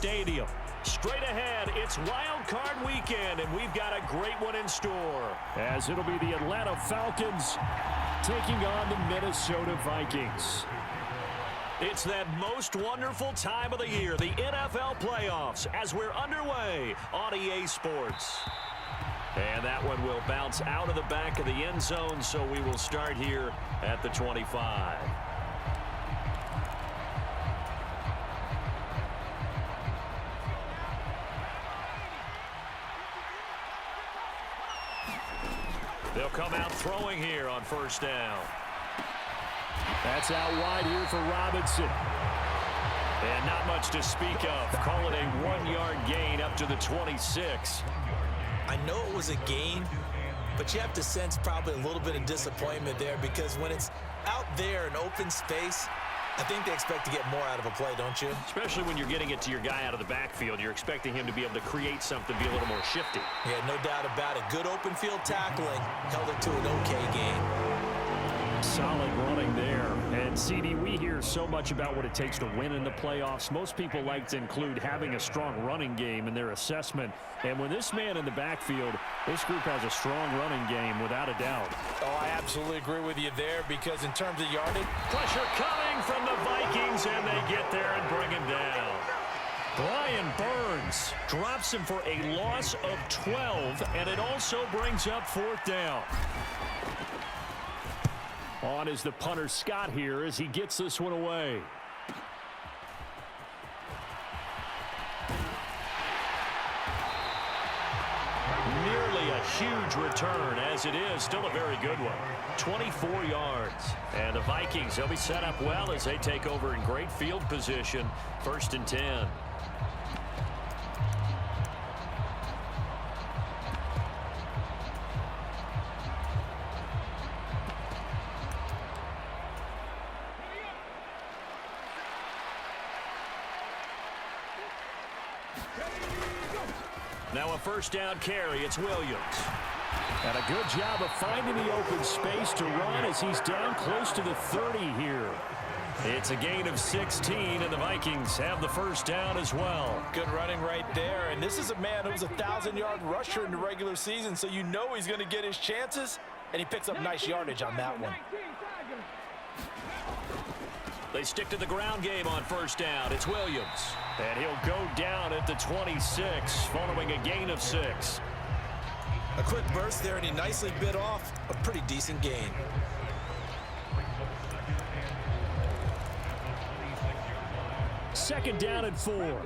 Stadium. Straight ahead, it's Wild Card Weekend, and we've got a great one in store. As it'll be the Atlanta Falcons taking on the Minnesota Vikings. It's that most wonderful time of the year, the NFL playoffs, as we're underway on EA Sports. And that one will bounce out of the back of the end zone, so we will start here at the 25. They'll come out throwing here on first down. That's out wide here for Robinson. And not much to speak of. Call it a 1-yard gain up to the 26. I know it was a gain, but you have to sense probably a little bit of disappointment there, because when it's out there in open space, I think they expect to get more out of a play, don't you? Especially when you're getting it to your guy out of the backfield. You're expecting him to be able to create something, be a little more shifty. Yeah, no doubt about it. Good open field tackling held it to an okay game. Solid running there. And, CD, we hear so much about what it takes to win in the playoffs. Most people like to include having a strong running game in their assessment. And with this man in the backfield, this group has a strong running game without a doubt. Oh, I absolutely agree with you there, because in terms of yardage, pressure coming from the Vikings, and they get there and bring him down. Brian Burns drops him for a loss of 12, and it also brings up fourth down. On is the punter Scott here as he gets this one away. Nearly a huge return, as it is still a very good one. 24 yards. And the Vikings, they'll be set up well as they take over in great field position. 1st and 10. Now a first down carry. It's Williams. And a good job of finding the open space to run as he's down close to the 30 here. It's a gain of 16, and the Vikings have the first down as well. Good running right there. And this is a man who was a 1,000-yard rusher in the regular season, so you know he's going to get his chances, and he picks up nice yardage on that one. They stick to the ground game on first down. It's Williams. And he'll go down at the 26 following a gain of 6. A quick burst there, and he nicely bit off a pretty decent gain. Second down and 4.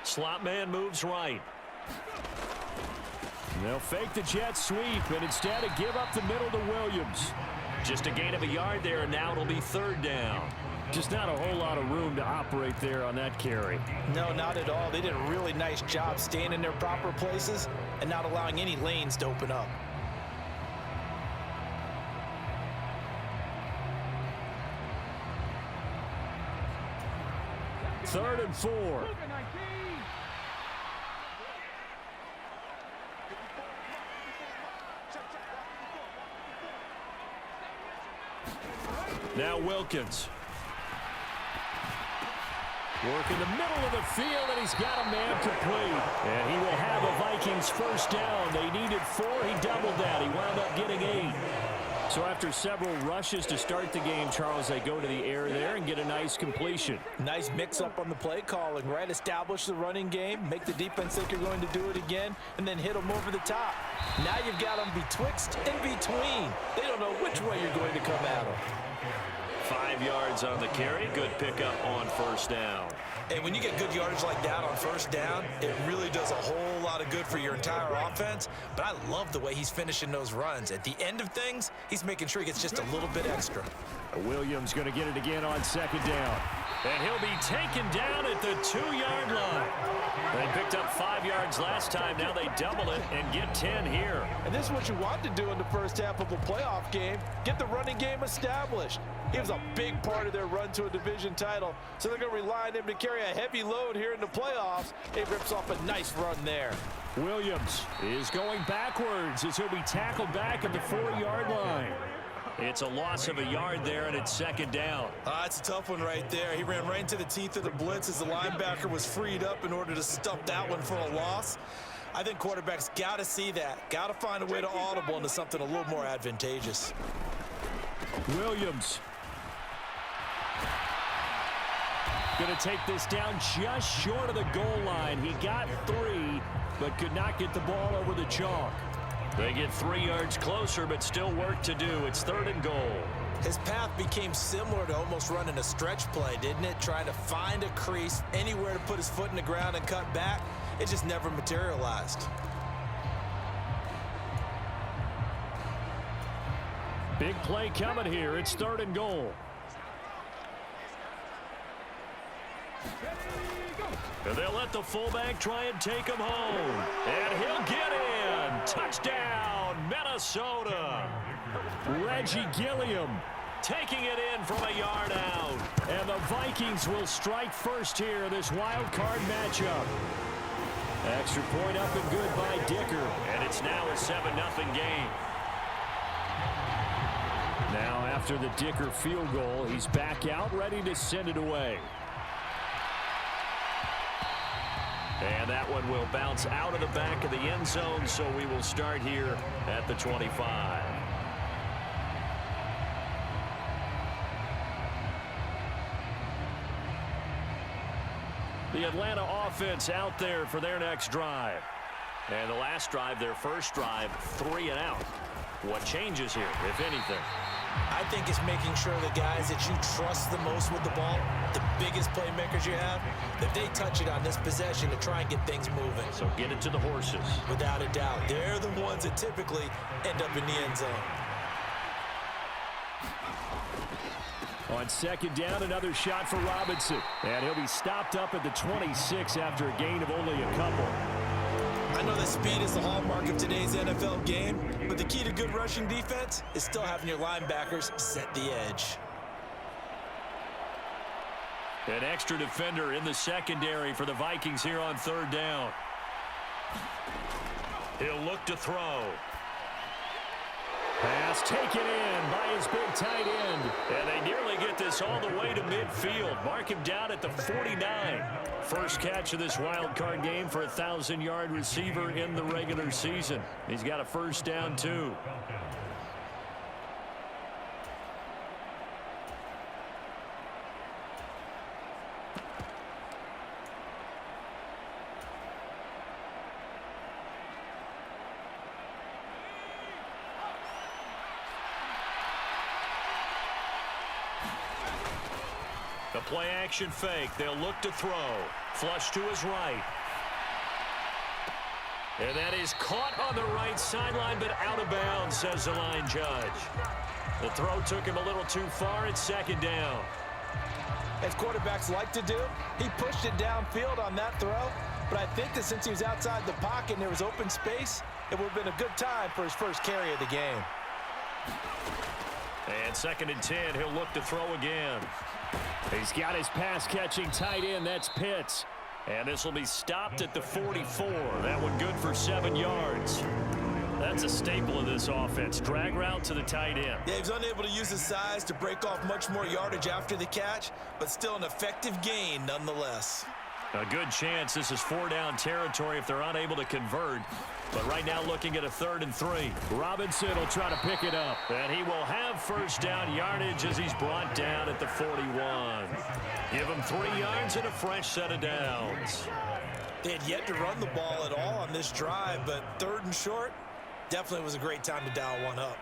Slot man moves right. They'll fake the jet sweep and instead give up the middle to Williams. Just a gain of a yard there, and now it'll be third down. Just not a whole lot of room to operate there on that carry. No, not at all. They did a really nice job staying in their proper places and not allowing any lanes to open up. Third and 4. Now Wilkins. Work in the middle of the field, and he's got a man complete. And he will have a Vikings first down. They needed 4. He doubled that. He wound up getting 8. So after several rushes to start the game, Charles, they go to the air there and get a nice completion. Nice mix-up on the play calling, right? Establish the running game, make the defense think you're going to do it again, and then hit them over the top. Now you've got them betwixt and between. They don't know which way you're going to come at them. 5 yards on the carry. Good pickup on first down. And when you get good yardage like that on first down, it really does a whole lot of good for your entire offense. But I love the way he's finishing those runs. At the end of things, he's making sure he gets just a little bit extra. Williams going to get it again on second down. And he'll be taken down at the 2-yard line. They picked up 5 yards last time. Now they double it and get 10 here. And this is what you want to do in the first half of a playoff game. Get the running game established. He was a big part of their run to a division title. So they're going to rely on him to carry a heavy load here in the playoffs. He rips off a nice run there. Williams is going backwards as he'll be tackled back at the 4-yard line. It's a loss of a yard there, and it's second down. It's a tough one right there. He ran right into the teeth of the blitz as the linebacker was freed up in order to stuff that one for a loss. I think quarterbacks got to see that. Got to find a way to audible into something a little more advantageous. Williams. Going to take this down just short of the goal line. He got 3, but could not get the ball over the chalk. They get 3 yards closer, but still work to do. It's 3rd and goal. His path became similar to almost running a stretch play, didn't it? Trying to find a crease, anywhere to put his foot in the ground and cut back. It just never materialized. Big play coming here. It's 3rd and goal. And they'll let the fullback try and take him home. And he'll get in. Touchdown, Minnesota. Reggie Gilliam taking it in from a yard out. And the Vikings will strike first here, this wild card matchup. Extra point up and good by Dicker. And it's now a 7-0 game. Now after the Dicker field goal, he's back out ready to send it away. And that one will bounce out of the back of the end zone, so we will start here at the 25. The Atlanta offense out there for their next drive. And the last drive, their first drive, 3 and out. What changes here, if anything? I think it's making sure the guys that you trust the most with the ball, the biggest playmakers you have, that they touch it on this possession to try and get things moving. So get it to the horses. Without a doubt. They're the ones that typically end up in the end zone. On second down, another shot for Robinson. And he'll be stopped up at the 26 after a gain of only a couple. I know that speed is the hallmark of today's NFL game, but the key to good rushing defense is still having your linebackers set the edge. An extra defender in the secondary for the Vikings here on 3rd down. He'll look to throw. Pass taken in by his big tight end. And they nearly get this all the way to midfield. Mark him down at the 49. First catch of this wild card game for a 1,000-yard receiver in the regular season. He's got a first down, too. The play action fake. They'll look to throw. Flush to his right. And that is caught on the right sideline, but out of bounds, says the line judge. The throw took him a little too far. It's 2nd down. As quarterbacks like to do, he pushed it downfield on that throw. But I think that since he was outside the pocket and there was open space, it would have been a good time for his first carry of the game. And 2nd and 10, he'll look to throw again. He's got his pass-catching tight end. That's Pitts. And this will be stopped at the 44. That one good for 7 yards. That's a staple of this offense. Drag route to the tight end. Yeah, he was unable to use his size to break off much more yardage after the catch, but still an effective gain nonetheless. A good chance this is 4-down territory if they're unable to convert. But right now looking at a 3rd and 3. Robinson will try to pick it up. And he will have first down yardage as he's brought down at the 41. Give him 3 yards and a fresh set of downs. They had yet to run the ball at all on this drive, but 3rd and short definitely was a great time to dial one up.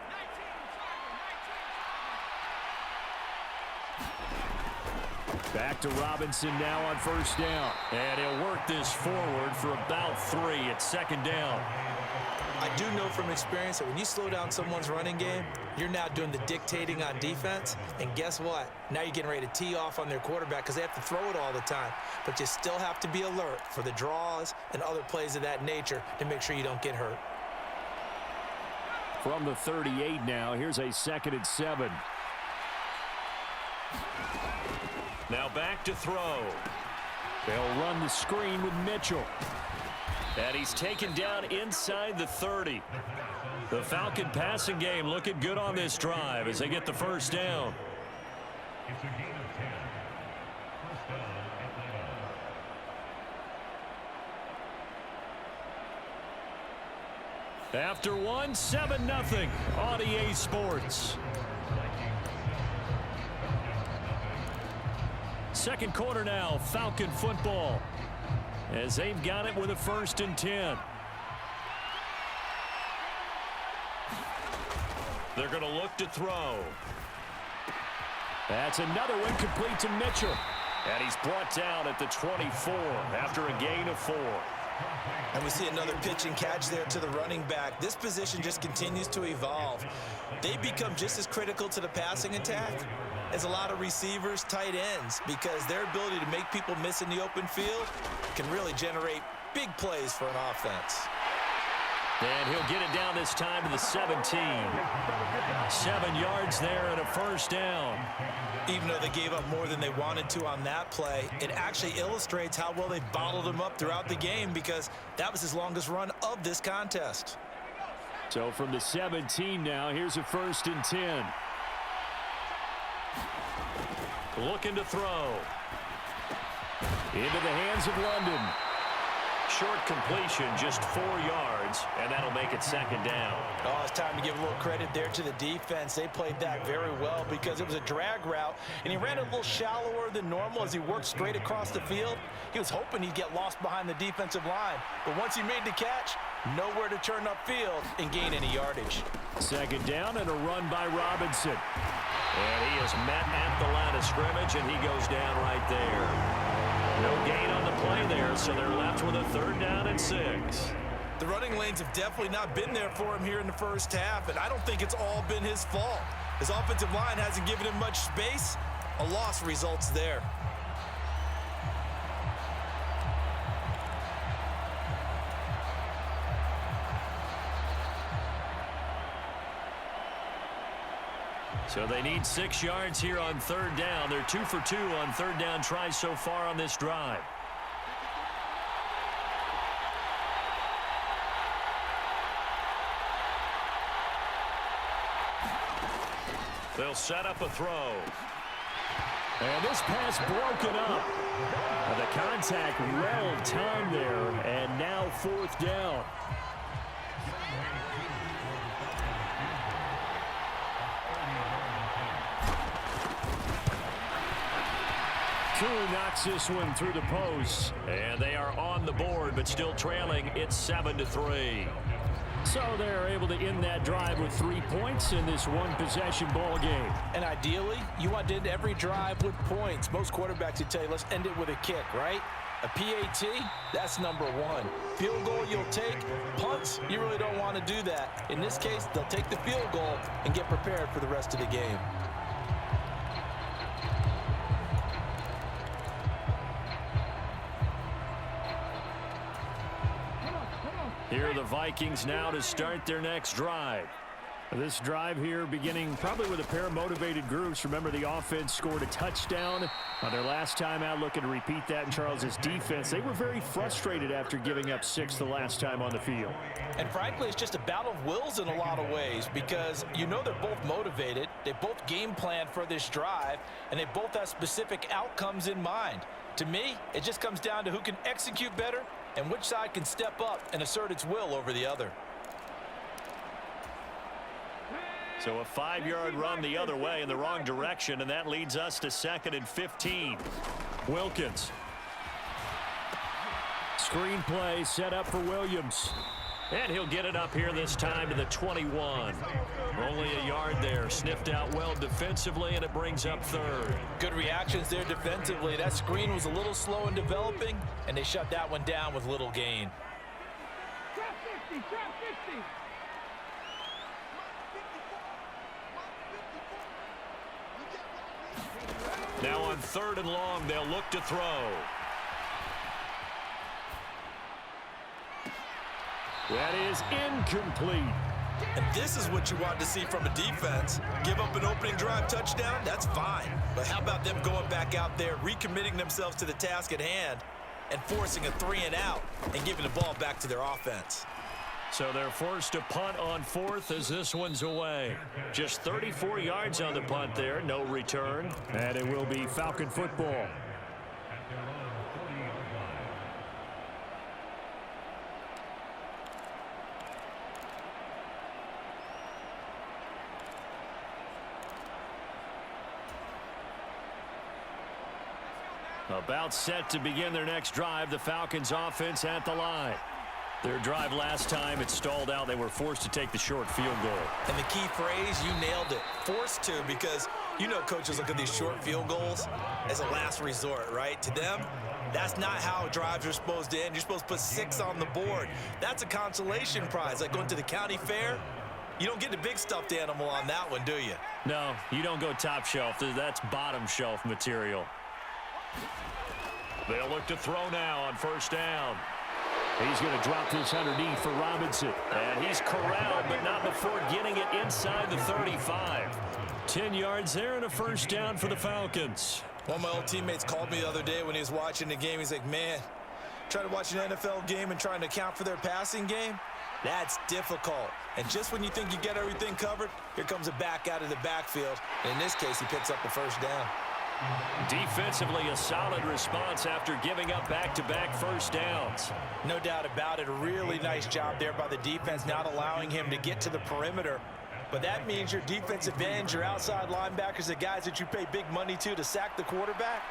Back to Robinson now on first down. And he'll work this forward for about 3 at 2nd down. I do know from experience that when you slow down someone's running game, you're now doing the dictating on defense. And guess what? Now you're getting ready to tee off on their quarterback because they have to throw it all the time. But you still have to be alert for the draws and other plays of that nature to make sure you don't get hurt. From the 38 now, here's a 2nd and 7. Now back to throw. They'll run the screen with Mitchell. And he's taken down inside the 30. The Falcon passing game looking good on this drive as they get the first down. It's a gain of 10. First down, Atlanta. After one, 7-0 on EA Sports. Second quarter now, Falcon football, as they've got it with a 1st and 10. They're going to look to throw. That's another one complete to Mitchell. And he's brought down at the 24 after a gain of 4. And we see another pitch and catch there to the running back. This position just continues to evolve. They become just as critical to the passing attack as a lot of receivers, tight ends, because their ability to make people miss in the open field can really generate big plays for an offense. And he'll get it down this time to the 17. 7 yards there and a first down. Even though they gave up more than they wanted to on that play, it actually illustrates how well they bottled him up throughout the game, because that was his longest run of this contest. So from the 17 now, here's a 1st and 10. Looking to throw. Into the hands of London. Short completion, just 4 yards, and that'll make it 2nd down. Oh, it's time to give a little credit there to the defense. They played that very well because it was a drag route, and he ran a little shallower than normal as he worked straight across the field. He was hoping he'd get lost behind the defensive line, but once he made the catch, nowhere to turn upfield and gain any yardage. 2nd down and a run by Robinson. And he is met at the line of scrimmage, and he goes down right there. No gain on the play there, so they're left with a 3rd down and 6. The running lanes have definitely not been there for him here in the first half, and I don't think it's all been his fault. His offensive line hasn't given him much space. A loss results there. So they need 6 yards here on 3rd down. They're 2 for 2 on 3rd down tries so far on this drive. They'll set up a throw. And this pass broken up. The contact well timed there, and now 4th down. Knocks this one through the post, and they are on the board, but still trailing. It's 7-3. So they're able to end that drive with 3 points in this one-possession ball game. And ideally, you want to end every drive with points. Most quarterbacks would tell you, let's end it with a kick, right? A PAT, that's number 1. Field goal you'll take. Punts, you really don't want to do that. In this case, they'll take the field goal and get prepared for the rest of the game. Here are the Vikings now to start their next drive. This drive here beginning probably with a pair of motivated groups. Remember, the offense scored a touchdown on their last time out, looking to repeat that in Charles's defense. They were very frustrated after giving up 6 the last time on the field. And frankly, it's just a battle of wills in a lot of ways, because you know they're both motivated. They both game plan for this drive, and they both have specific outcomes in mind. To me, it just comes down to who can execute better and which side can step up and assert its will over the other. So a 5-yard run the other way in the wrong direction, and that leads us to 2nd and 15. Wilkins. Screen play set up for Williams. And he'll get it up here this time to the 21. Only a yard there. Sniffed out well defensively, and it brings up 3rd. Good reactions there defensively. That screen was a little slow in developing, and they shut that one down with little gain. Trap 50, trap 50. Now on 3rd and long, they'll look to throw. That is incomplete. And this is what you want to see from a defense. Give up an opening drive touchdown, that's fine. But how about them going back out there, recommitting themselves to the task at hand, and forcing a 3 and out and giving the ball back to their offense? So they're forced to punt on fourth as this one's away. Just 34 yards on the punt there, no return. And it will be Falcon football. About set to begin their next drive. The Falcons offense at the line. Their drive last time, it stalled out. They were forced to take the short field goal. And the key phrase, you nailed it. Forced to, because you know coaches look at these short field goals as a last resort, right? To them, that's not how drives are supposed to end. You're supposed to put 6 on the board. That's a consolation prize, like going to the county fair. You don't get the big stuffed animal on that one, do you? No, you don't go top shelf. That's bottom shelf material. They'll look to throw now on first down. He's going to drop this underneath for Robinson. And he's corralled, but not before getting it inside the 35. 10 yards there and a first down for the Falcons. One of my old teammates called me the other day when he was watching the game. He's like, man, trying to watch an NFL game and trying to account for their passing game, that's difficult. And just when you think you get everything covered, here comes a back out of the backfield. And in this case, he picks up the first down. Defensively, a solid response after giving up back-to-back first downs. No doubt about it. A really nice job there by the defense, not allowing him to get to the perimeter. But that means your defensive ends, your outside linebackers, the guys that you pay big money to sack the quarterback,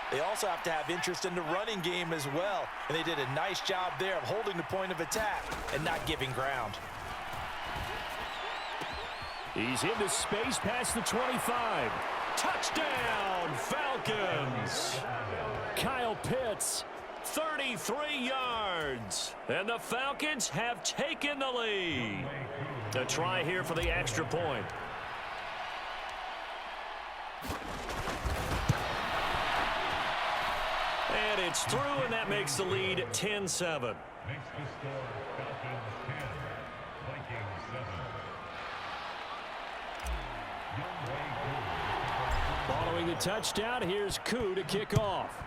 they also have to have interest in the running game as well. And they did a nice job there of holding the point of attack and not giving ground. He's into space past the 25. Touchdown, Falcons. Kyle Pitts, 33 yards. And the Falcons have taken the lead. A try here for the extra point. And it's through, and that makes the lead 10-7. Makes the score Falcons 10, Vikings 7. Following the touchdown, here's Koo to kick off.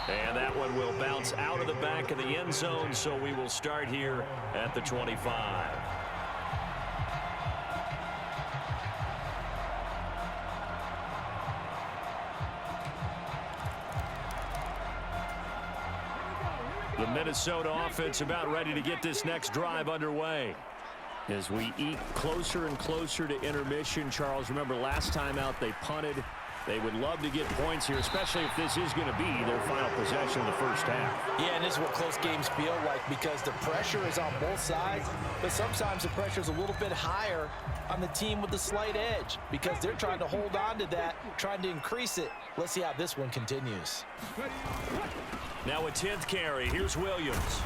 And that one will bounce out of the back of the end zone, so we will start here at the 25. The Minnesota offense about ready to get this next drive underway. As we eke closer and closer to intermission, Charles, remember last time out they punted. They would love to get points here, especially if this is going to be their final possession of the first half. Yeah, and this is what close games feel like because the pressure is on both sides, but sometimes the pressure is a little bit higher on the team with the slight edge because they're trying to hold on to that, trying to increase it. Let's see how this one continues. Now a 10th carry. Here's Williams.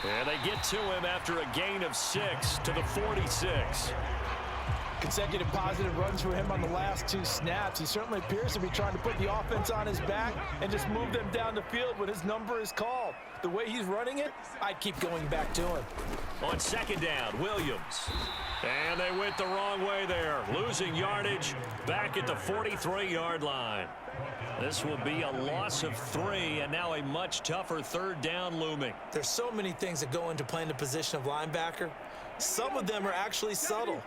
And they get to him after a gain of 6 to the 46. Consecutive positive runs for him on the last 2 snaps. He certainly appears to be trying to put the offense on his back and just move them down the field when his number is called. The way he's running it, I'd keep going back to him. On second down, Williams. And they went the wrong way there. Losing yardage back at the 43-yard line. This will be a loss of 3, and now a much tougher third down looming. There's so many things that go into playing the position of linebacker. Some of them are actually subtle.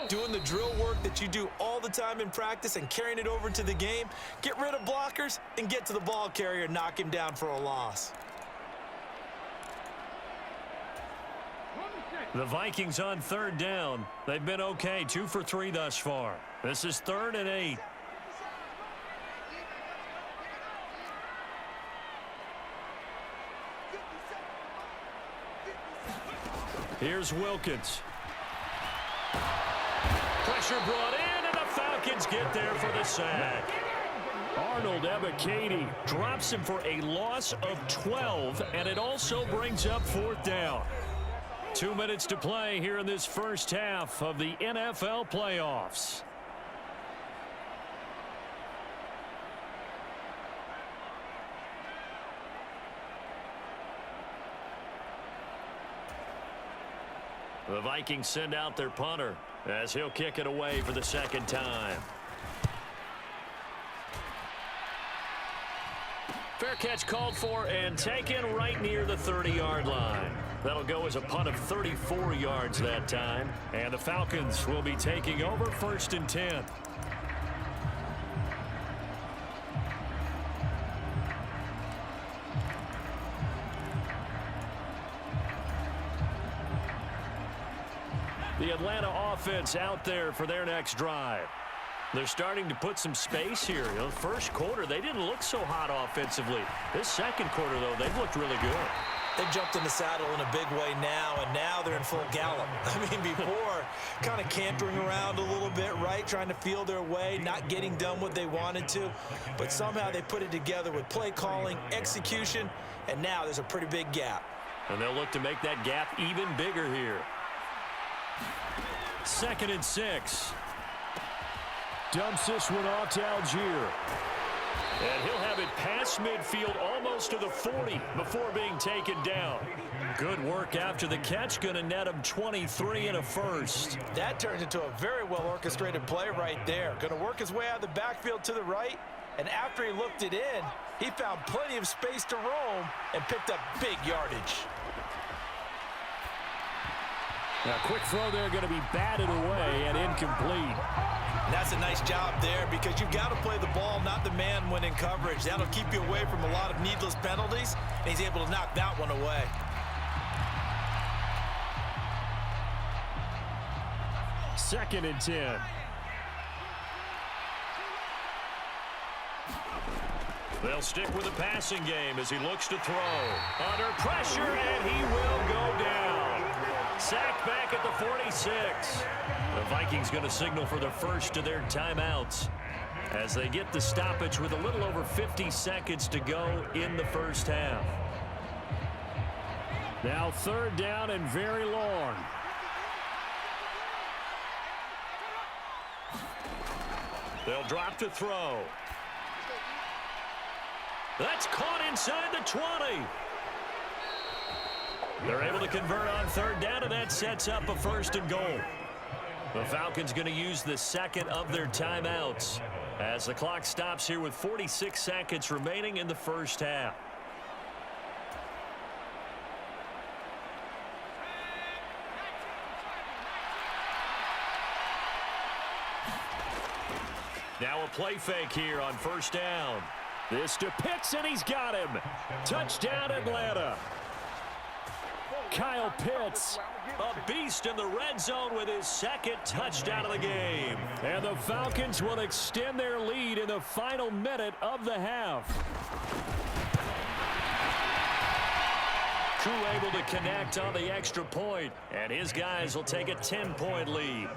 Doing the drill work that you do all the time in practice and carrying it over to the game. Get rid of blockers and get to the ball carrier and knock him down for a loss. The Vikings on third down. They've been okay, 2 for 3 thus far. This is 3rd and 8. Here's Wilkins. Pressure brought in, and the Falcons get there for the sack. Arnold Ebiketie drops him for a loss of 12, and it also brings up 4th down. 2 minutes to play here in this first half of the NFL playoffs. The Vikings send out their punter as he'll kick it away for the second time. Fair catch called for and taken right near the 30-yard line. That'll go as a punt of 34 yards that time. And the Falcons will be taking over 1st and 10. The Atlanta offense out there for their next drive. They're starting to put some space here. You know, first quarter, they didn't look so hot offensively. This second quarter, though, they've looked really good. They jumped in the saddle in a big way now, and now they're in full gallop. I mean, before, kind of cantering around a little bit, right, trying to feel their way, not getting done what they wanted to. But somehow they put it together with play calling, execution, and now there's a pretty big gap. And they'll look to make that gap even bigger here. 2nd and 6. Dumps this one off to Algier. And he'll have it past midfield almost to the 40 before being taken down. Good work after the catch. Going to net him 23 and a first. That turns into a very well-orchestrated play right there. Going to work his way out of the backfield to the right. And after he looked it in, he found plenty of space to roam and picked up big yardage. Now, quick throw there going to be batted away and incomplete. That's a nice job there because you've got to play the ball, not the man when in coverage. That'll keep you away from a lot of needless penalties, and he's able to knock that one away. Second and 10. They'll stick with the passing game as he looks to throw. Under pressure, and he will go down. Sacked back at the 46. The Vikings going to signal for the first of their timeouts as they get the stoppage with a little over 50 seconds to go in the first half. Now 3rd down and very long. They'll drop to throw. That's caught inside the 20. They're able to convert on 3rd down, and that sets up a 1st and goal. The Falcons going to use the second of their timeouts as the clock stops here with 46 seconds remaining in the first half. Now a play fake here on 1st down. This to Pitts, and he's got him. Touchdown, Atlanta. Kyle Pitts, a beast in the red zone with his 2nd touchdown of the game. And the Falcons will extend their lead in the final minute of the half. Crew able to connect on the extra point, and his guys will take a 10-point lead.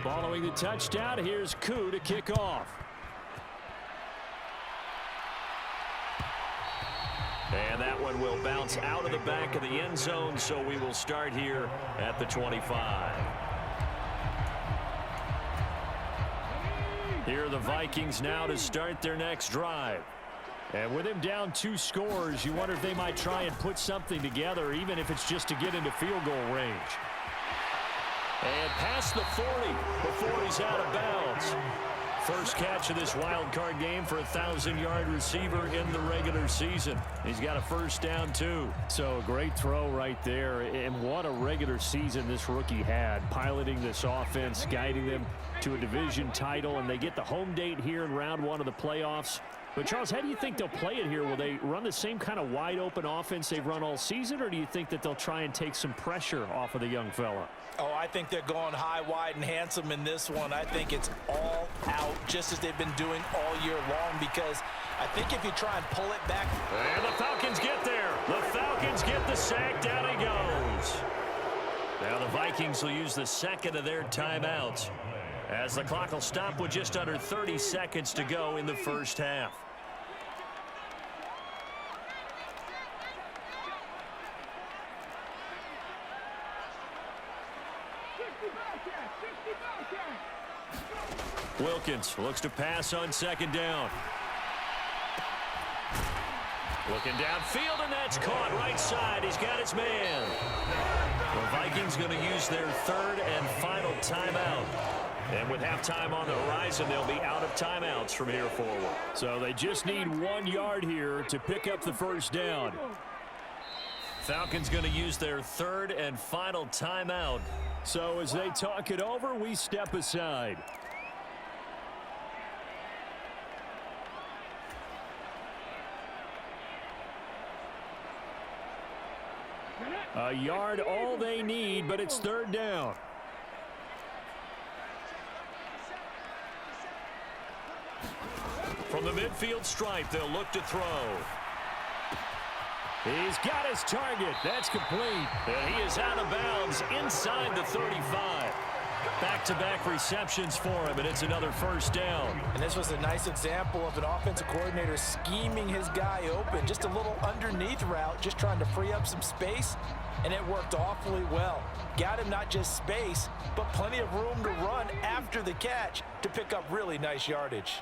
Following the touchdown, here's Koo to kick off. And that one will bounce out of the back of the end zone, so we will start here at the 25. Here are the Vikings now to start their next drive. And with him down 2 scores, you wonder if they might try and put something together, even if it's just to get into field goal range. And past the 40 before he's out of bounds. First catch of this wild card game for a 1,000-yard receiver in the regular season. He's got a 1st down, too. So a great throw right there. And what a regular season this rookie had, piloting this offense, guiding them to a division title. And they get the home date here in round 1 of the playoffs. But, Charles, how do you think they'll play it here? Will they run the same kind of wide-open offense they've run all season, or do you think that they'll try and take some pressure off of the young fella? Oh, I think they're going high, wide, and handsome in this one. I think it's all out, just as they've been doing all year long, because I think if you try and pull it back. And the Falcons get there. The Falcons get the sack. Down he goes. Now the Vikings will use the second of their timeouts, as the clock will stop with just under 30 seconds to go in the first half. Wilkins looks to pass on 2nd down. Looking downfield, and that's caught right side. He's got his man. The Vikings going to use their 3rd and final timeout. And with halftime on the horizon, they'll be out of timeouts from here forward. So they just need 1 yard here to pick up the first down. Falcons going to use their third and final timeout. So as they talk it over, we step aside. A yard, all they need, but it's third down. From the midfield stripe, they'll look to throw. He's got his target. That's complete. And he is out of bounds inside the 35. Back-to-back receptions for him, and it's another first down. And this was a nice example of an offensive coordinator scheming his guy open. Just a little underneath route, just trying to free up some space, and it worked awfully well. Got him not just space, but plenty of room to run after the catch to pick up really nice yardage.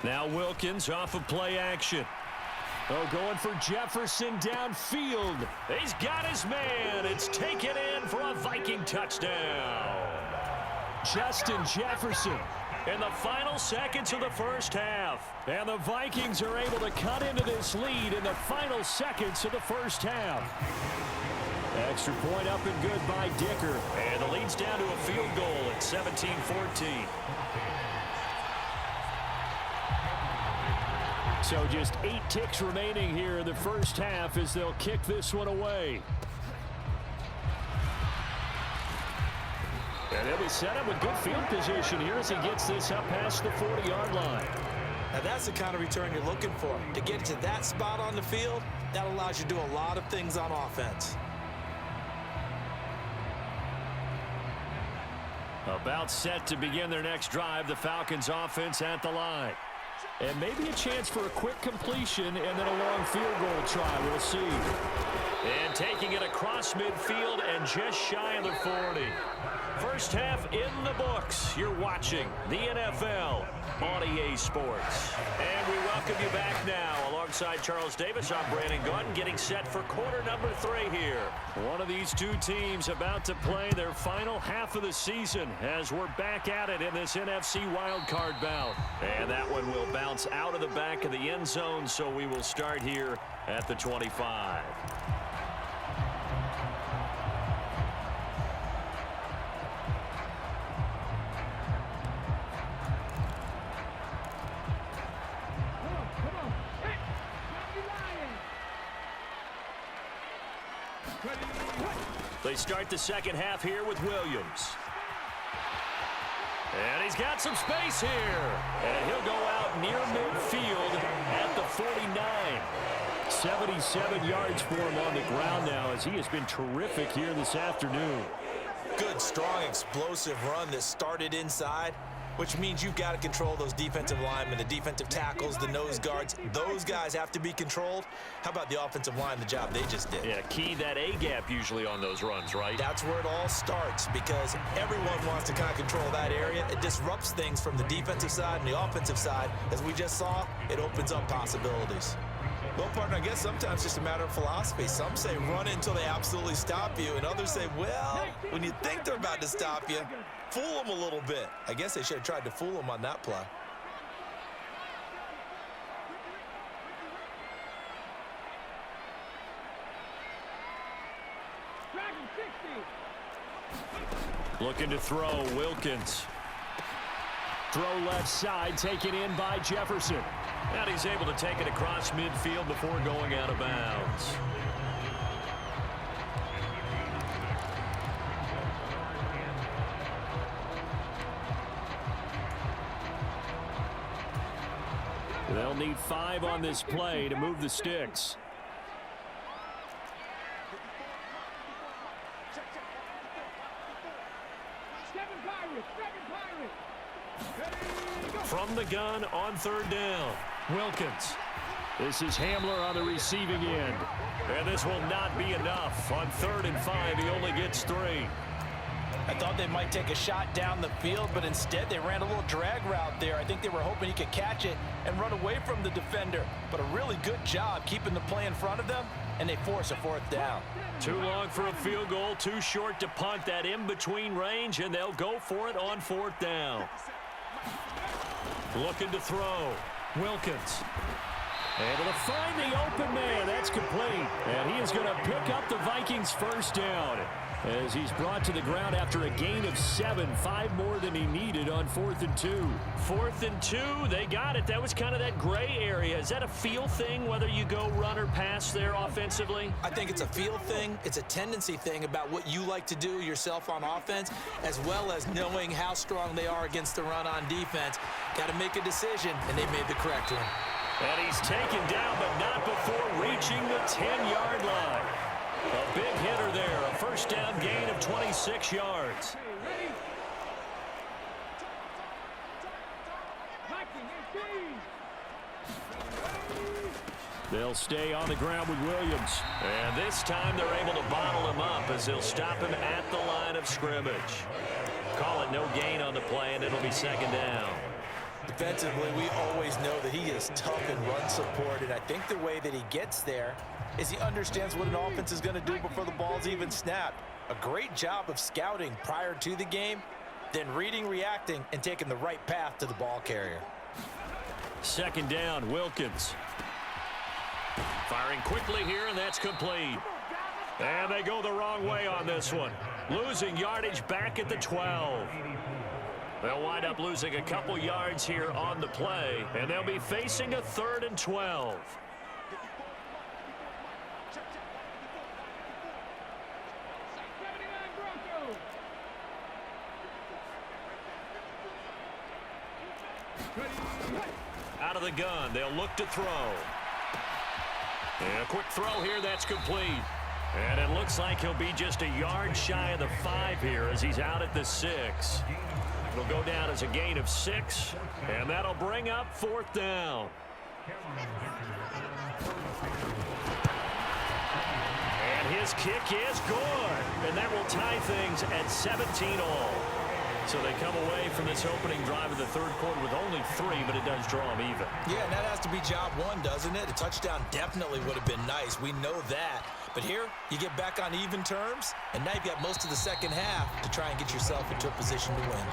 Now Wilkins off of play action. Oh, going for Jefferson downfield. He's got his man. It's taken in for a Viking touchdown. Justin Jefferson in the final seconds of the first half. And the Vikings are able to cut into this lead in the final seconds of the first half. Extra point up and good by Dicker. And the lead's down to a field goal at 17-14. So just 8 ticks remaining here in the first half as they'll kick this one away. And they'll be set up with good field position here as he gets this up past the 40-yard line. Now that's the kind of return you're looking for. To get to that spot on the field, that allows you to do a lot of things on offense. About set to begin their next drive, the Falcons offense at the line. And maybe a chance for a quick completion and then a long field goal try. We'll see. And taking it across midfield and just shy of the 40. First half in the books. You're watching the NFL on EA Sports. And we welcome you back now. Alongside Charles Davis, I'm Brandon Gunn, getting set for quarter number 3 here. One of these two teams about to play their final half of the season as we're back at it in this NFC wildcard bout. And that one will bounce out of the back of the end zone, so we will start here at the 25. They start the second half here with Williams. And he's got some space here. And he'll go out near midfield at the 49. 77 yards for him on the ground now as he has been terrific here this afternoon. Good, strong, explosive run that started inside, which means you've got to control those defensive linemen, the defensive tackles, the nose guards. Those guys have to be controlled. How about the offensive line, the job they just did? Yeah, key that A-gap usually on those runs, right? That's where it all starts because everyone wants to kind of control that area. It disrupts things from the defensive side and the offensive side. As we just saw, it opens up possibilities. Well, partner, I guess sometimes it's just a matter of philosophy. Some say run it until they absolutely stop you, and others say, well, when you think they're about to stop you, fool them a little bit. I guess they should have tried to fool them on that play. Looking to throw, Wilkins. Throw left side, taken in by Jefferson. And he's able to take it across midfield before going out of bounds. They'll need 5 on this play to move the sticks. From the gun on third down, Wilkins. This is Hamler on the receiving end. And this will not be enough. On 3rd and 5, he only gets 3. I thought they might take a shot down the field, but instead they ran a little drag route there. I think they were hoping he could catch it and run away from the defender. But a really good job keeping the play in front of them and they force a 4th down. Too long for a field goal, too short to punt. That in-between range, and they'll go for it on 4th down. Looking to throw. Wilkins. Able to find the open man. That's complete. And he is going to pick up the Vikings' first down as he's brought to the ground after a gain of 7, 5 more than he needed on 4th and 2. 4th and 2, they got it. That was kind of that gray area. Is that a feel thing, whether you go run or pass there offensively? I think it's a feel thing. It's a tendency thing about what you like to do yourself on offense, as well as knowing how strong they are against the run on defense. Got to make a decision, and they made the correct one. And he's taken down, but not before reaching the 10-yard line. A big hitter there, a first down gain of 26 yards. They'll stay on the ground with Williams. And this time they're able to bottle him up as they'll stop him at the line of scrimmage. Call it no gain on the play, and it'll be 2nd down. Defensively, we always know that he is tough in run support, and I think the way that he gets there is he understands what an offense is going to do before the ball's even snapped. A great job of scouting prior to the game, then reading, reacting, and taking the right path to the ball carrier. 2nd down, Wilkins. Firing quickly here, and that's complete. And they go the wrong way on this one. Losing yardage back at the 12. They'll wind up losing a couple yards here on the play, and they'll be facing a 3rd and 12. Out of the gun, they'll look to throw. And a quick throw here, that's complete. And it looks like he'll be just a yard shy of the 5 here as he's out at the 6. It'll go down as a gain of 6, and that'll bring up 4th down. And his kick is good, and that will tie things at 17-all. So they come away from this opening drive of the 3rd quarter with only 3, but it does draw them even. Yeah, and that has to be job 1, doesn't it? A touchdown definitely would have been nice. We know that. But here, you get back on even terms, and now you've got most of the 2nd half to try and get yourself into a position to win.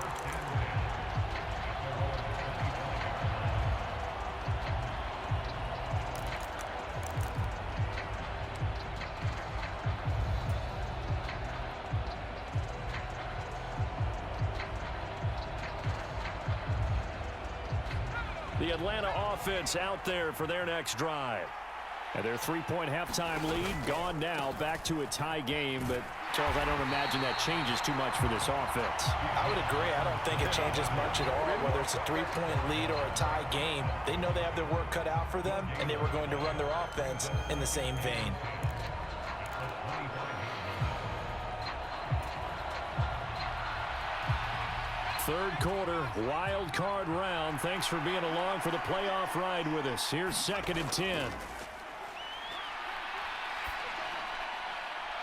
The Atlanta offense out there for their next drive. And their 3-point halftime lead gone now, back to a tie game. But, Charles, I don't imagine that changes too much for this offense. I would agree. I don't think it changes much at all, whether it's a 3-point lead or a tie game. They know they have their work cut out for them, and they were going to run their offense in the same vein. Third quarter, wild card round. Thanks for being along for the playoff ride with us. Here's 2nd and 10.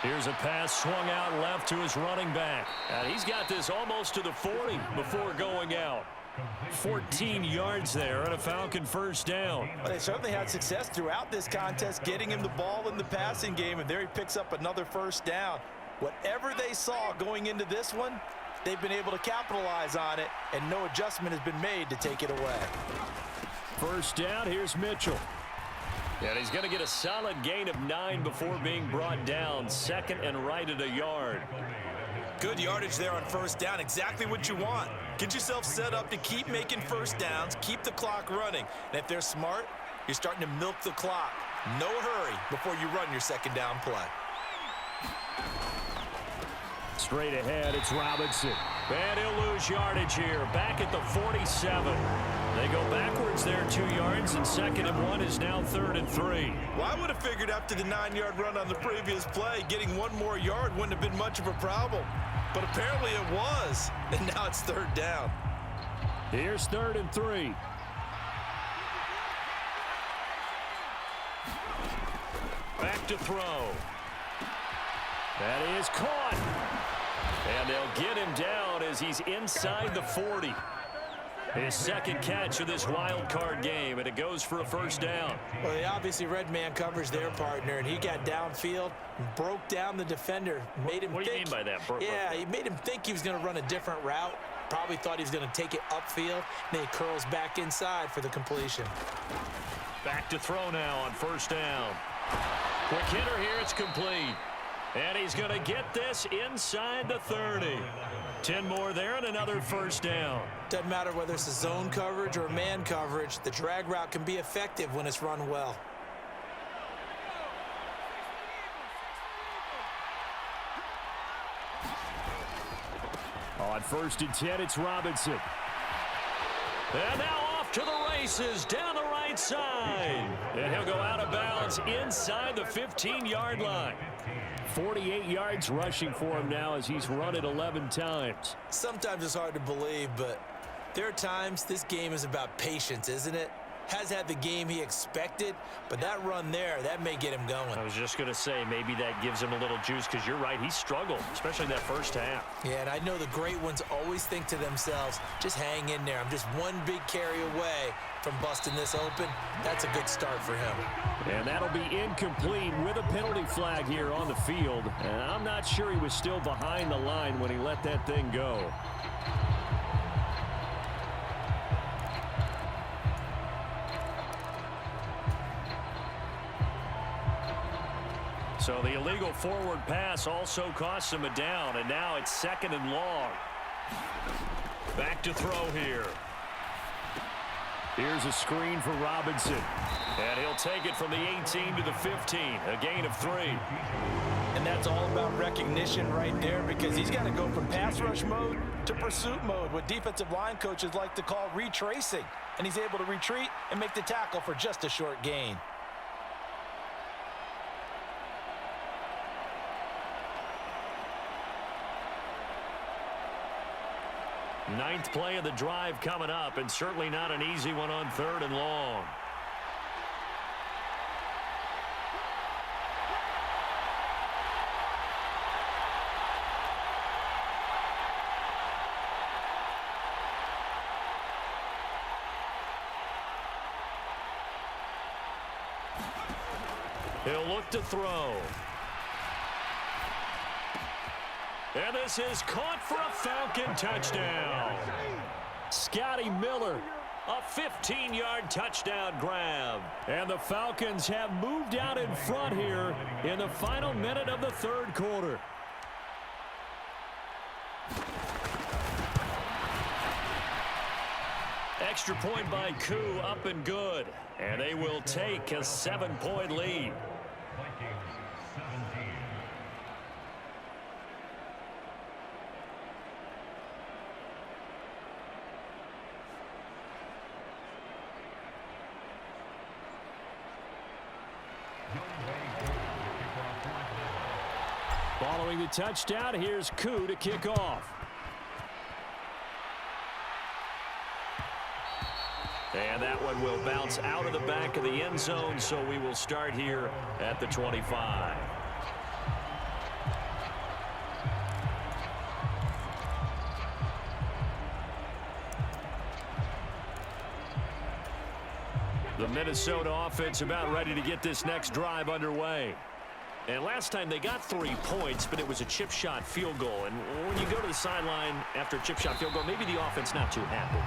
Here's a pass swung out left to his running back. And he's got this almost to the 40 before going out. 14 yards there on a Falcon first down. Well, they certainly had success throughout this contest, getting him the ball in the passing game, and there he picks up another first down. Whatever they saw going into this one, they've been able to capitalize on it, and no adjustment has been made to take it away. First down, here's Mitchell. And he's going to get a solid gain of 9 before being brought down. 2nd and right at a yard. Good yardage there on first down. Exactly what you want. Get yourself set up to keep making first downs, keep the clock running. And if they're smart, you're starting to milk the clock. No hurry before you run your 2nd down play. Straight ahead, it's Robinson. And he'll lose yardage here. Back at the 47. They go backwards there 2 yards, and 2nd and 1 is now 3rd and 3. Well, I would have figured after the 9-yard run on the previous play, getting 1 more yard wouldn't have been much of a problem. But apparently it was, and now it's 3rd down. Here's 3rd and 3. Back to throw. That is caught. And they'll get him down as he's inside the 40. His second catch of this wild card game, and it goes for a first down. Well, they obviously read man coverage their partner, and he got downfield and broke down the defender. Made him what do you mean by that? Yeah, he made him think he was going to run a different route. Probably thought he was going to take it upfield. Then he curls back inside for the completion. Back to throw now on first down. Quick hitter here, it's complete. And he's going to get this inside the 30. 10 more there and another first down. Doesn't matter whether it's a zone coverage or man coverage, the drag route can be effective when it's run well. On first and 10, it's Robinson. And now off to the races down the right side. And he'll go out of bounds inside the 15-yard line. 48 yards rushing for him now as he's run it 11 times. Sometimes it's hard to believe, but there are times this game is about patience, isn't it? Has had the game he expected, but that run there, that may get him going. I was just going to say, maybe that gives him a little juice because you're right, he struggled, especially that first half. Yeah, and I know the great ones always think to themselves, just hang in there. I'm just one big carry away from busting this open. That's a good start for him. And that'll be incomplete with a penalty flag here on the field. And I'm not sure he was still behind the line when he let that thing go. So the illegal forward pass also costs him a down, and now it's second and long. Back to throw here. Here's a screen for Robinson. And he'll take it from the 18 to the 15, a gain of 3. And that's all about recognition right there, because he's got to go from pass rush mode to pursuit mode, what defensive line coaches like to call retracing. And he's able to retreat and make the tackle for just a short gain. Ninth play of the drive coming up, and certainly not an easy one on third and long. He'll look to throw. And this is caught for a Falcon touchdown. Scotty Miller, a 15-yard touchdown grab. And the Falcons have moved out in front here in the final minute of the third quarter. Extra point by Koo, up and good. And they will take a 7-point lead. Vikings 17. Following the touchdown, here's Koo to kick off. And that one will bounce out of the back of the end zone, so we will start here at the 25. The Minnesota offense about ready to get this next drive underway. And last time they got 3 points, but it was a chip shot field goal. And when you go to the sideline after a chip shot field goal, maybe the offense not too happy.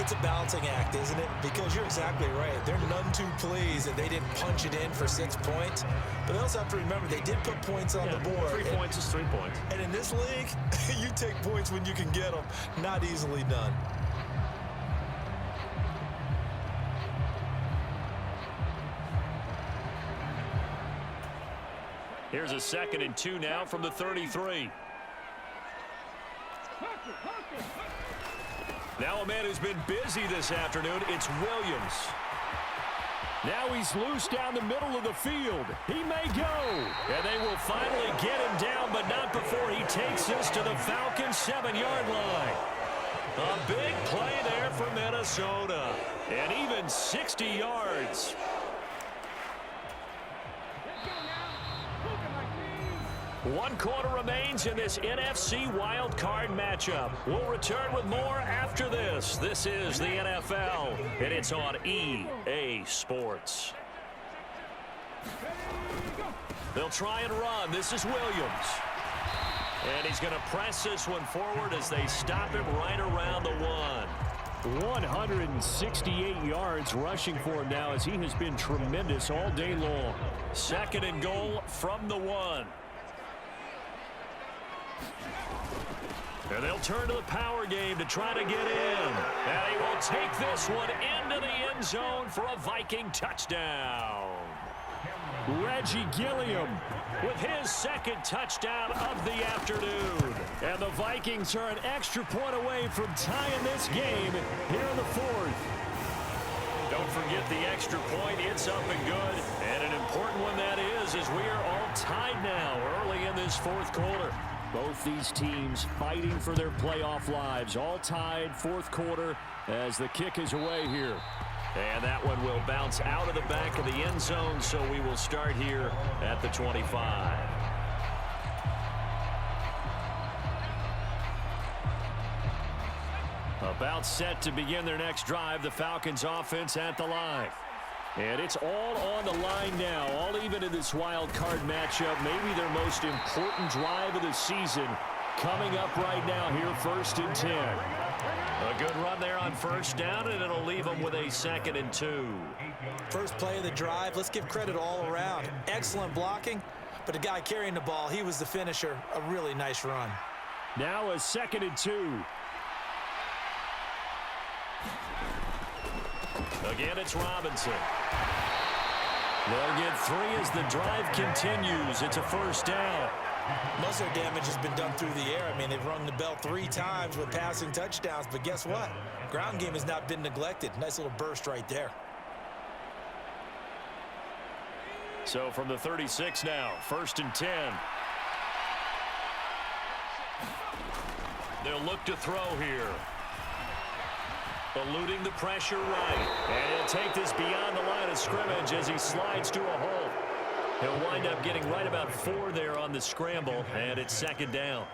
It's a balancing act, isn't it? Because you're exactly right. They're none too pleased that they didn't punch it in for 6 points. But they also have to remember they did put points on the board. 3 points is 3 points. And in this league, you take points when you can get them. Not easily done. Here's a 2nd and 2 now from the 33. Now a man who's been busy this afternoon, it's Williams. Now he's loose down the middle of the field. He may go. And they will finally get him down, but not before he takes this to the Falcons' 7-yard line. A big play there for Minnesota. And even 60 yards. One quarter remains in this NFC wildcard matchup. We'll return with more after this. This is the NFL, and it's on EA Sports. They'll try and run. This is Williams. And he's going to press this one forward as they stop him right around the 1. 168 yards rushing for him now as he has been tremendous all day long. Second and goal from the 1. And they'll turn to the power game to try to get in. And he will take this one into the end zone for a Viking touchdown. Reggie Gilliam with his second touchdown of the afternoon. And the Vikings are an extra point away from tying this game here in the 4th. Don't forget the extra point. It's up and good. And an important one that is as we are all tied now early in this 4th quarter. Both these teams fighting for their playoff lives. All tied 4th quarter as the kick is away here. And that one will bounce out of the back of the end zone, so we will start here at the 25. About set to begin their next drive, the Falcons offense at the line. And it's all on the line now, all even in this wild card matchup. Maybe their most important drive of the season coming up right now here, 1st and 10. A good run there on 1st down, and it'll leave them with a 2nd and 2. First play of the drive, let's give credit all around. Excellent blocking, but the guy carrying the ball, he was the finisher. A really nice run. Now a 2nd and 2. Again, it's Robinson. They'll get 3 as the drive continues. It's a 1st down. Most of their damage has been done through the air. I mean, they've rung the bell 3 times with passing touchdowns, but guess what? Ground game has not been neglected. Nice little burst right there. So from the 36 now, 1st and 10. They'll look to throw here. Eluding the pressure right. And he'll take this beyond the line of scrimmage as he slides to a hole. He'll wind up getting right about 4 there on the scramble, and it's 2nd down.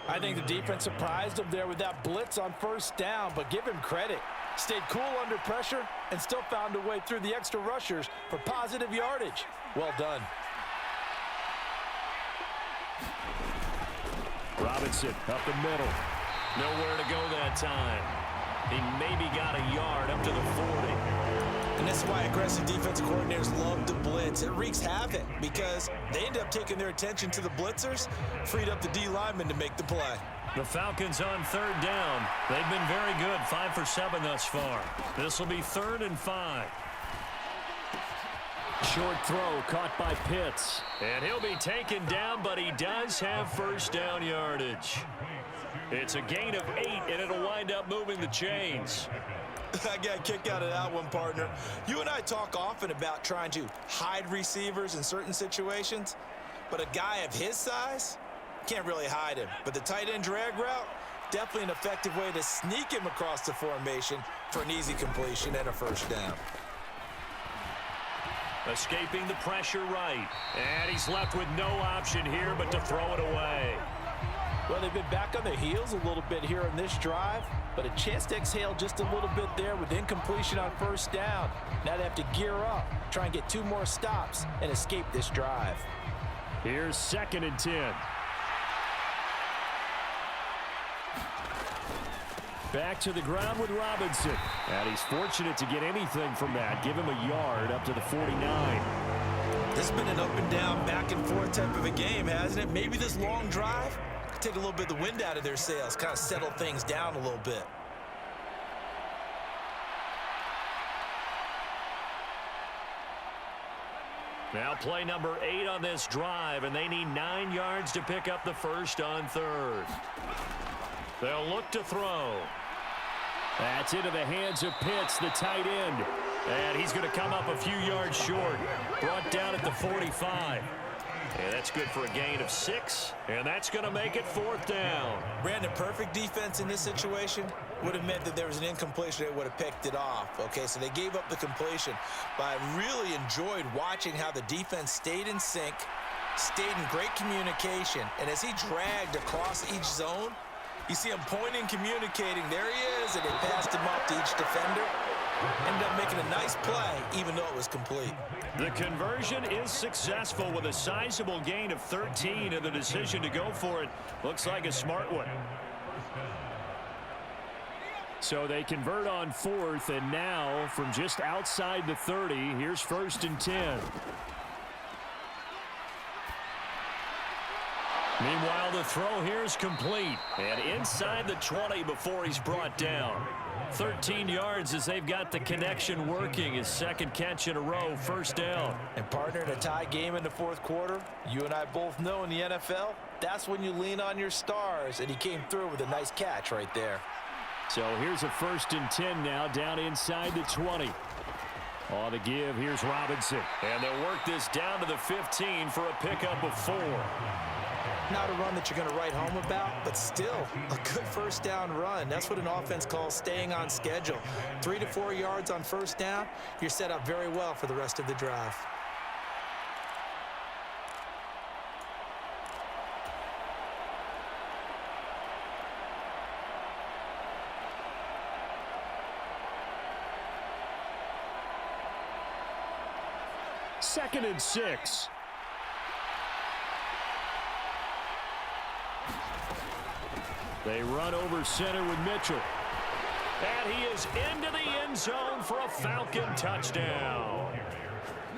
I think the defense surprised him there with that blitz on 1st down, but give him credit. Stayed cool under pressure and still found a way through the extra rushers for positive yardage. Well done. Robinson up the middle. Nowhere to go that time. He maybe got a yard up to the 40. And this is why aggressive defensive coordinators love to blitz. It wreaks havoc because they end up taking their attention to the blitzers, freed up the D linemen to make the play. The Falcons on 3rd down. They've been very good, 5 for 7 thus far. This will be 3rd and 5. Short throw caught by Pitts. And he'll be taken down, but he does have 1st down yardage. It's a gain of 8, and it'll wind up moving the chains. I got a kick out of that one, partner. You and I talk often about trying to hide receivers in certain situations, but a guy of his size can't really hide him. But the tight end drag route, definitely an effective way to sneak him across the formation for an easy completion and a 1st down. Escaping the pressure right. And he's left with no option here but to throw it away. Well, they've been back on their heels a little bit here in this drive, but a chance to exhale just a little bit there with incompletion on 1st down. Now they have to gear up, try and get 2 more stops, and escape this drive. Here's 2nd and 10. Back to the ground with Robinson. And he's fortunate to get anything from that. Give him a yard up to the 49. This has been an up and down, back and forth type of a game, hasn't it? Maybe this long drive could take a little bit of the wind out of their sails, kind of settle things down a little bit. Now play number 8 on this drive, and they need 9 yards to pick up the 1st on 3rd. They'll look to throw. That's into the hands of Pitts, the tight end. And he's going to come up a few yards short. Brought down at the 45. And that's good for a gain of 6. And that's going to make it 4th down. Brandon, perfect defense in this situation would have meant that there was an incompletion. They would have picked it off. Okay, so they gave up the completion. But I really enjoyed watching how the defense stayed in sync, stayed in great communication, and as he dragged across each zone, you see him pointing, communicating. There he is, and they passed him off to each defender. Ended up making a nice play, even though it was complete. The conversion is successful with a sizable gain of 13, and the decision to go for it looks like a smart one. So they convert on 4th, and now from just outside the 30, here's 1st and 10. Meanwhile, the throw here is complete, and inside the 20 before he's brought down. 13 yards as they've got the connection working. His second catch in a row, 1st down. And partner, in a tie game in the 4th quarter, you and I both know in the NFL, that's when you lean on your stars, and he came through with a nice catch right there. So here's a 1st and 10 now, down inside the 20. On the give, here's Robinson. And they'll work this down to the 15 for a pickup of 4. Not a run that you're going to write home about, but still a good 1st down run. That's what an offense calls staying on schedule. 3 to 4 yards on 1st down, you're set up very well for the rest of the drive. Second and 6. They run over center with Mitchell. And he is into the end zone for a Falcon touchdown.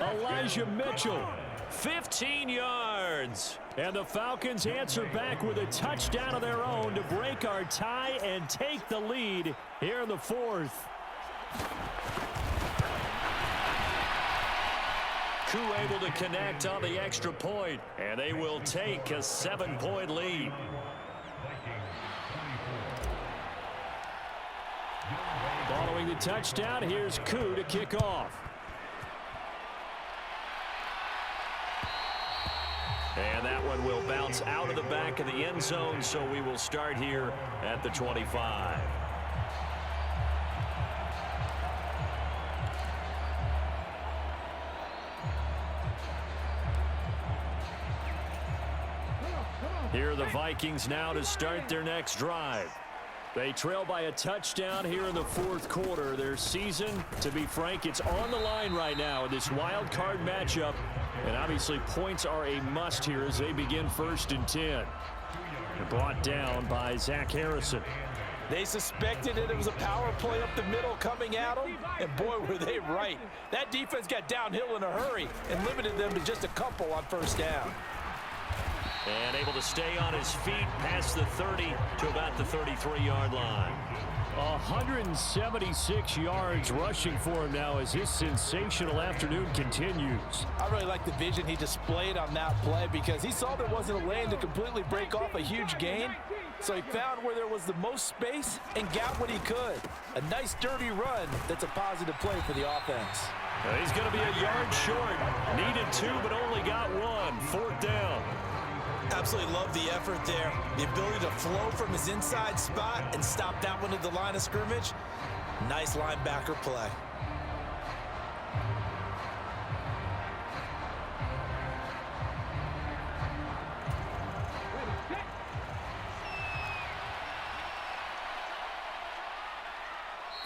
Elijah Mitchell, 15 yards. And the Falcons answer back with a touchdown of their own to break our tie and take the lead here in the 4th. Koo able to connect on the extra point, and they will take a 7-point lead. Following the touchdown, here's Koo to kick off. And that one will bounce out of the back of the end zone, so we will start here at the 25. Here are the Vikings now to start their next drive. They trail by a touchdown here in the 4th quarter. Their season, to be frank, it's on the line right now in this wild card matchup. And obviously points are a must here as they begin 1st and 10. They're brought down by Zach Harrison. They suspected it was a power play up the middle coming at them, and boy, were they right. That defense got downhill in a hurry and limited them to just a couple on 1st down. And able to stay on his feet past the 30 to about the 33-yard line. 176 yards rushing for him now as his sensational afternoon continues. I really like the vision he displayed on that play because he saw there wasn't a lane to completely break off a huge gain. So he found where there was the most space and got what he could. A nice dirty run that's a positive play for the offense. He's going to be a yard short. Needed 2 but only got 1. 4th down. Absolutely love the effort there. The ability to flow from his inside spot and stop that one at the line of scrimmage. Nice linebacker play.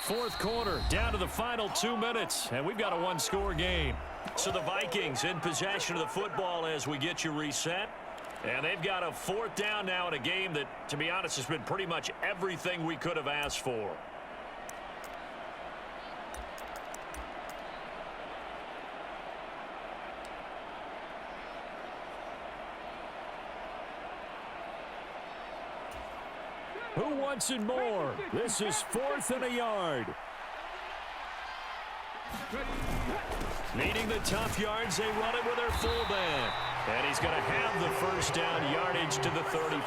Fourth quarter, down to the final 2 minutes, and we've got a 1-score game. So the Vikings in possession of the football as we get you reset. And they've got a 4th down now in a game that, to be honest, has been pretty much everything we could have asked for. Who wants it more? This is 4th and a yard. Needing the tough yards, they run it with their fullback. And he's going to have the 1st down yardage to the 35.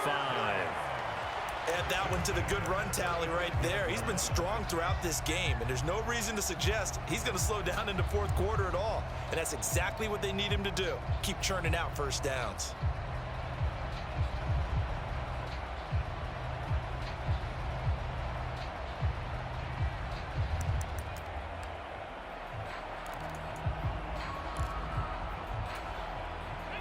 Add that one to the good run tally right there. He's been strong throughout this game, and there's no reason to suggest he's going to slow down in the 4th quarter at all. And that's exactly what they need him to do. Keep churning out 1st downs.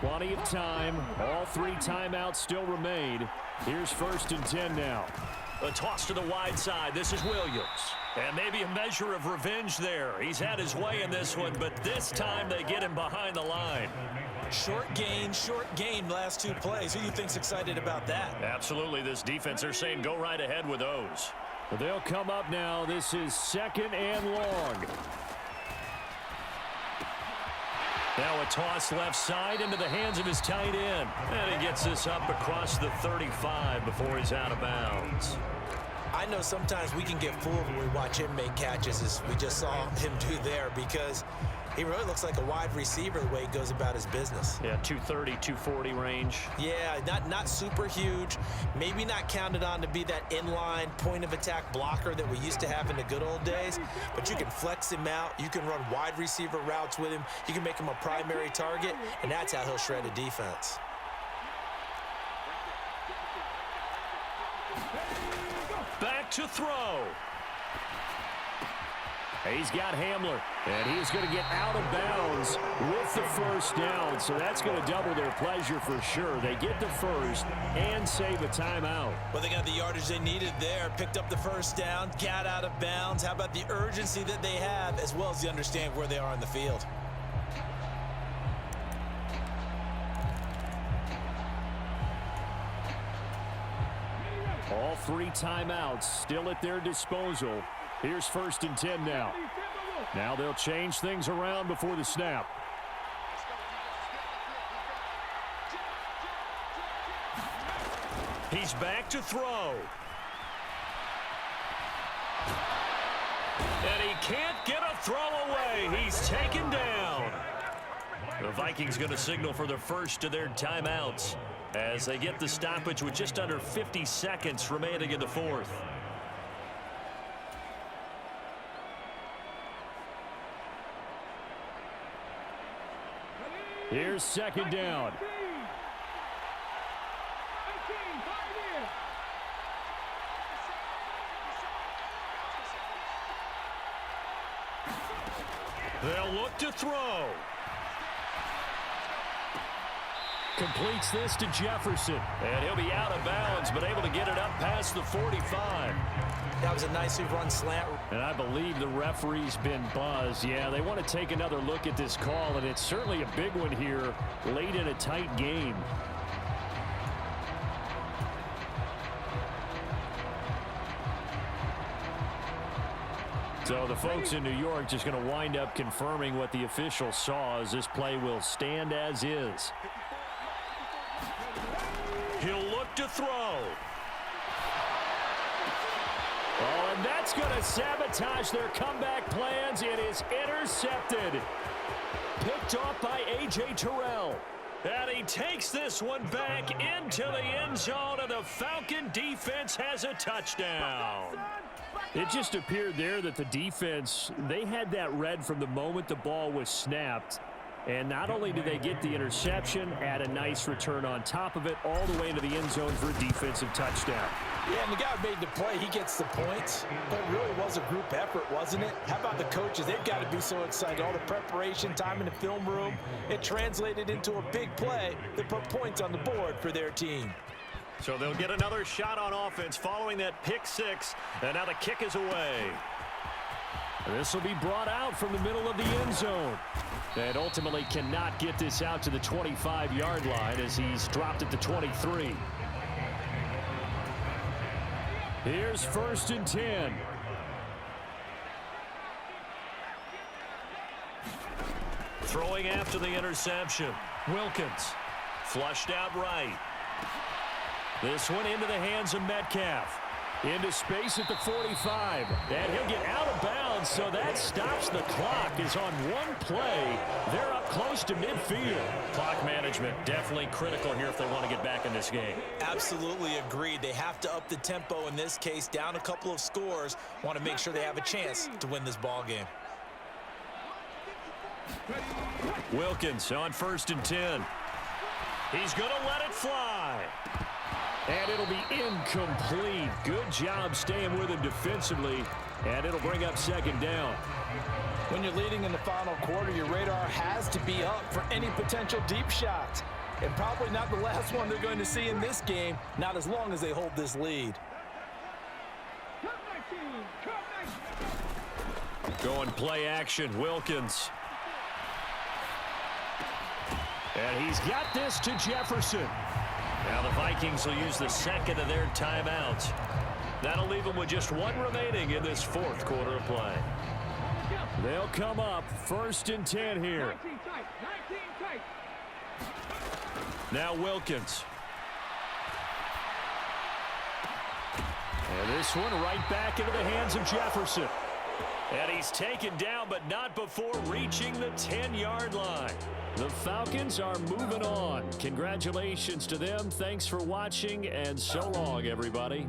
Plenty of time. All 3 timeouts still remain. Here's 1st and 10 now. A toss to the wide side. This is Williams. And maybe a measure of revenge there. He's had his way in this one, but this time they get him behind the line. Short gain last 2 plays. Who do you think's excited about that? Absolutely. This defense, they're saying go right ahead with those. But they'll come up now. This is 2nd and long. Now a toss left side into the hands of his tight end. And he gets this up across the 35 before he's out of bounds. I know sometimes we can get fooled when we watch him make catches, as we just saw him do there, because he really looks like a wide receiver the way he goes about his business. Yeah, 230, 240 range. Yeah, not super huge. Maybe not counted on to be that inline point-of-attack blocker that we used to have in the good old days, but you can flex him out. You can run wide receiver routes with him. You can make him a primary target, and that's how he'll shred a defense. Back to throw. He's got Hamler, and he's going to get out of bounds with the 1st down, so that's going to double their pleasure for sure. They get the 1st and save a timeout. Well, they got the yardage they needed there, picked up the 1st down, got out of bounds. How about the urgency that they have, as well as they understand where they are on the field? All 3 timeouts still at their disposal. Here's 1st and 10 now. Now they'll change things around before the snap. He's back to throw. And he can't get a throw away. He's taken down. The Vikings going to signal for the 1st of their timeouts as they get the stoppage with just under 50 seconds remaining in the 4th. Here's 2nd down. They'll look to throw. Completes this to Jefferson. And he'll be out of bounds, but able to get it up past the 45. That was a nicely run slant. And I believe the referee's been buzzed. Yeah, they want to take another look at this call, and it's certainly a big one here late in a tight game. So the folks in New York just going to wind up confirming what the official saw, as this play will stand as is. He'll look to throw. Oh, and that's going to sabotage their comeback plans. It is intercepted. Picked off by A.J. Terrell. And he takes this one back into the end zone, and the Falcon defense has a touchdown. It just appeared there that the defense, they had that read from the moment the ball was snapped. And not only did they get the interception, add a nice return on top of it, all the way into the end zone for a defensive touchdown. Yeah, and the guy who made the play, he gets the points. But it really was a group effort, wasn't it? How about the coaches? They've got to be so excited. All the preparation, time in the film room, it translated into a big play that put points on the board for their team. So they'll get another shot on offense following that pick six, and now the kick is away. This will be brought out from the middle of the end zone. And ultimately cannot get this out to the 25-yard line as he's dropped at the 23. Here's 1st and 10. Throwing after the interception. Wilkins flushed out right. This one into the hands of Metcalf. Into space at the 45. And he'll get out of bounds, so that stops the clock. Is on one play. They're up close to midfield. Clock management definitely critical here if they want to get back in this game. Absolutely agreed. They have to up the tempo in this case, down a couple of scores. Want to make sure they have a chance to win this ball game. Wilkins on 1st and 10. He's going to let it fly. And it'll be incomplete. Good job staying with him defensively. And it'll bring up 2nd down. When you're leading in the final quarter, your radar has to be up for any potential deep shots. and probably not the last one they're going to see in this game, not as long as they hold this lead. Going play action, Wilkins. And he's got this to Jefferson. Now the Vikings will use the second of their timeouts. That'll leave them with just one remaining in this fourth quarter of play. They'll come up 1st and 10 here. 19 tight. Now Wilkins. And this one right back into the hands of Jefferson. And he's taken down, but not before reaching the 10-yard line. The Falcons are moving on. Congratulations to them. Thanks for watching, and so long, everybody.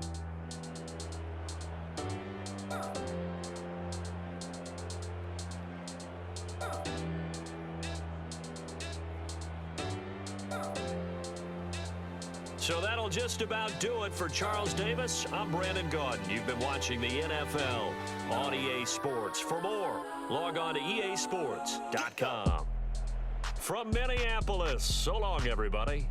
So that'll just about do it for Charles Davis. I'm Brandon Gaudin. You've been watching the NFL on EA Sports. For more, log on to easports.com. From Minneapolis, so long, everybody.